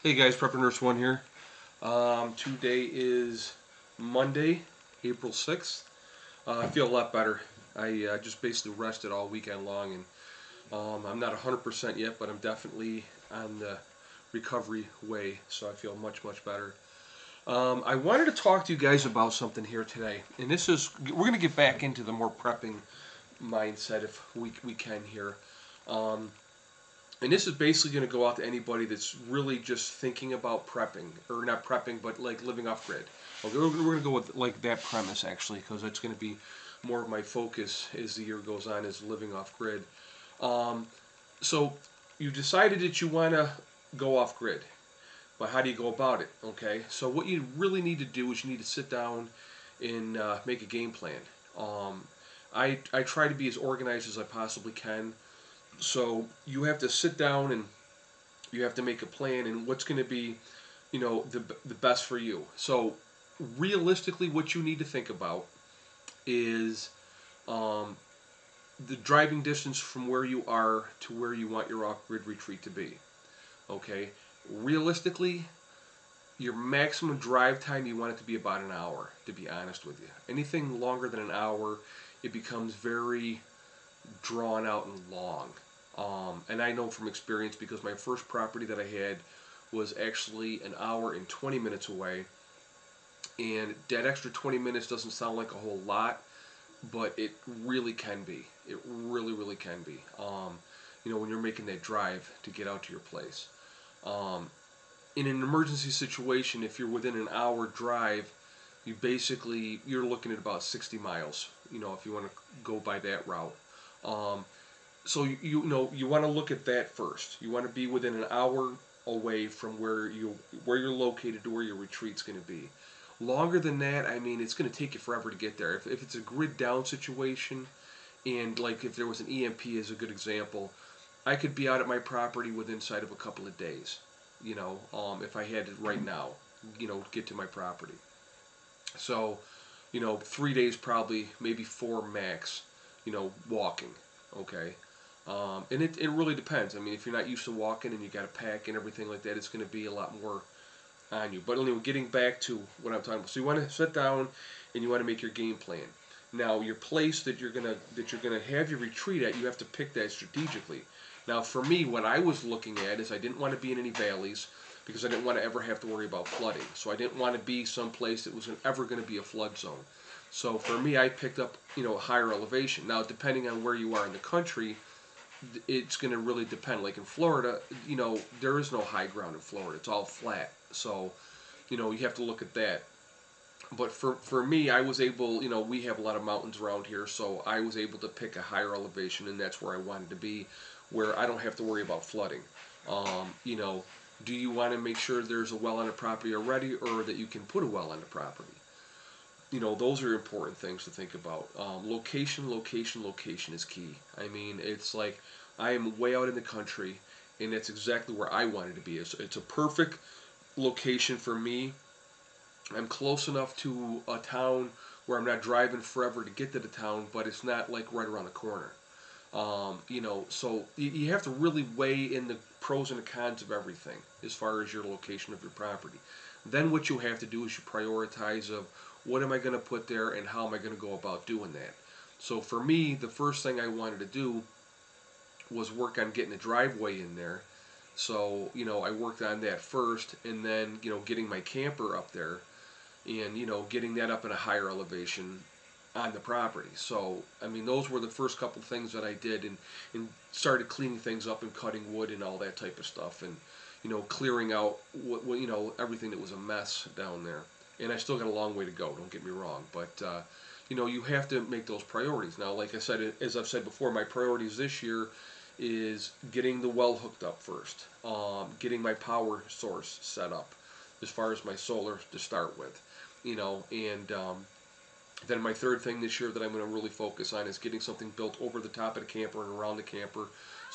Hey guys, Prepper Nurse One here. Today is Monday, April 6th. I feel a lot better. I just basically rested all weekend long, and I'm not 100% yet, but I'm definitely on the recovery way, so I feel much, much better. I wanted to talk to you guys about something here today, and we're going to get back into the more prepping mindset if we can here. Um, and this is basically going to go out to anybody that's really just thinking about prepping, or not prepping, but like living off grid. Okay, we're going to go with like that premise actually, because that's going to be more of my focus as the year goes on, is living off grid. Um, so you decided that you want to go off grid, but how do you go about it? Okay, so what you really need to do is you need to sit down and make a game plan. Um, I try to be as organized as I possibly can. So you have to sit down and you have to make a plan and what's going to be, the best for you. So realistically, what you need to think about is um, the driving distance from where you are to where you want your off-grid retreat to be. Okay, realistically, your maximum drive time, you want it to be about an hour. To be honest with you, anything longer than an hour, it becomes very drawn out and long. And I know from experience, because my first property that I had was actually an hour and 20 minutes away. And that extra 20 minutes doesn't sound like a whole lot, but it really can be. It really, really can be. When you're making that drive to get out to your place. Um, in an emergency situation, if you're within an hour drive, you're looking at about 60 miles. If you want to go by that route. Um, so you want to look at that first. You want to be within an hour away from where you're located to where your retreat's going to be. Longer than that, I mean, it's going to take you forever to get there. If it's a grid down situation, and like if there was an EMP as a good example, I could be out at my property within inside of a couple of days. If I had it right now, get to my property. So, 3 days probably, maybe four max. Walking. Okay. And it really depends. I mean, if you're not used to walking and you got to pack and everything like that, it's going to be a lot more on you. But anyway, getting back to what I'm talking about. So you want to sit down and you want to make your game plan. Now, your place that you're gonna have your retreat at, you have to pick that strategically. Now, for me, what I was looking at is I didn't want to be in any valleys because I didn't want to ever have to worry about flooding. So I didn't want to be someplace that was ever going to be a flood zone. So for me, I picked up a higher elevation. Now, depending on where you are in the country, it's going to really depend. Like in Florida, there is no high ground in Florida. It's all flat. So, you have to look at that. But for me, I was able, we have a lot of mountains around here, so I was able to pick a higher elevation, and that's where I wanted to be, where I don't have to worry about flooding. Do you want to make sure there's a well on the property already, or that you can put a well on the property? Those are important things to think about. Location, location, location is key. I mean, it's like I am way out in the country, and that's exactly where I wanted to be. It's a perfect location for me. I'm close enough to a town where I'm not driving forever to get to the town, but it's not like right around the corner. So you have to really weigh in the pros and the cons of everything as far as your location of your property. Then what you have to do is you prioritize of what am I going to put there and how am I going to go about doing that. So for me, the first thing I wanted to do was work on getting a driveway in there. So, I worked on that first, and then, getting my camper up there and, getting that up at a higher elevation on the property. So, I mean, those were the first couple things that I did, and started cleaning things up and cutting wood and all that type of stuff, and, clearing out everything that was a mess down there. And I still got a long way to go, don't get me wrong, but, you have to make those priorities. Now, like I said, as I've said before, my priorities this year is getting the well hooked up first, getting my power source set up as far as my solar to start with, and then my third thing this year that I'm going to really focus on is getting something built over the top of the camper and around the camper,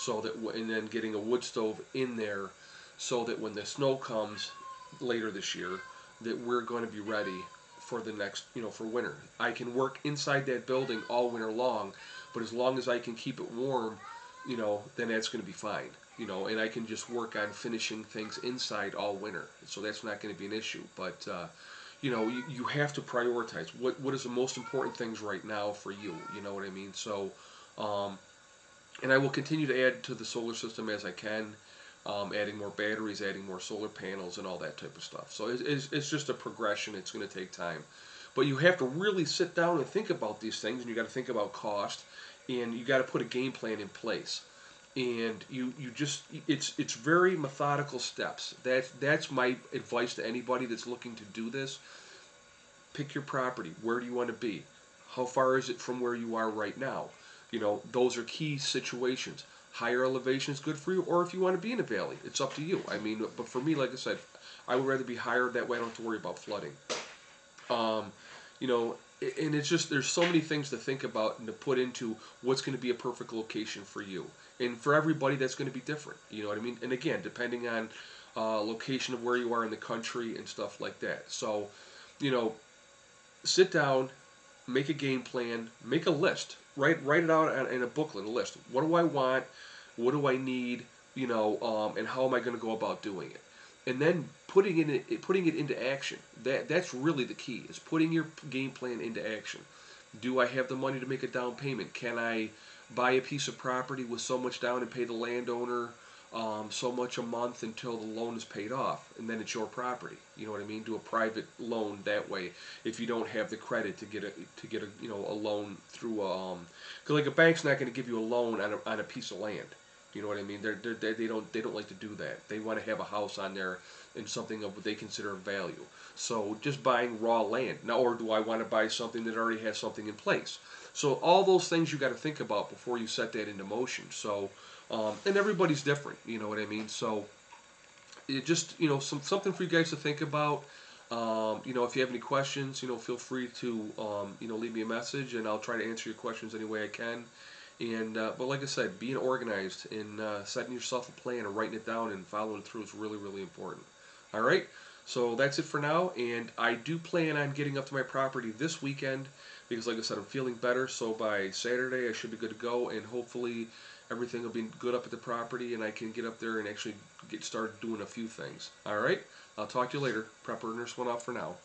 and then getting a wood stove in there, so that when the snow comes later this year, that we're going to be ready for the next, for winter. I can work inside that building all winter long, but as long as I can keep it warm, then that's going to be fine. And I can just work on finishing things inside all winter, so that's not going to be an issue. But you have to prioritize what is the most important things right now for you. You know what I mean? So, and I will continue to add to the solar system as I can, adding more batteries, adding more solar panels, and all that type of stuff. So it's just a progression. It's going to take time, but you have to really sit down and think about these things, and you got to think about cost, and you got to put a game plan in place. And you just it's very methodical steps. That's my advice to anybody that's looking to do this. Pick your property. Where do you want to be? How far is it from where you are right now? Those are key situations. Higher elevation is good for you, or if you want to be in a valley, it's up to you. I mean, but for me, like I said, I would rather be higher. That way I don't have to worry about flooding. Um, and it's just there's so many things to think about and to put into what's going to be a perfect location for you. And for everybody, that's going to be different. You know what I mean? And again, depending on location of where you are in the country and stuff like that. So, you know, sit down, make a game plan, make a list, write it out in a booklet, a list. What do I want? What do I need? And how am I going to go about doing it? And then putting it into action. That's really the key, is putting your game plan into action. Do I have the money to make a down payment? Can I buy a piece of property with so much down and pay the landowner so much a month until the loan is paid off, and then it's your property? You know what I mean? Do a private loan that way if you don't have the credit to get a a loan through because like a bank's not going to give you a loan on a piece of land. You know what I mean? They don't like to do that. They want to have a house on there and something of what they consider of value. So just buying raw land now, or do I want to buy something that already has something in place? So all those things you got to think about before you set that into motion. So and everybody's different. You know what I mean? So it just something for you guys to think about. If you have any questions, feel free to leave me a message, and I'll try to answer your questions any way I can. And but like I said, being organized and setting yourself a plan and writing it down and following through is really, really important. All right, so that's it for now. And I do plan on getting up to my property this weekend because, like I said, I'm feeling better. So by Saturday, I should be good to go, and hopefully everything will be good up at the property, and I can get up there and actually get started doing a few things. All right, I'll talk to you later. Prepper Nurse 1 out for now.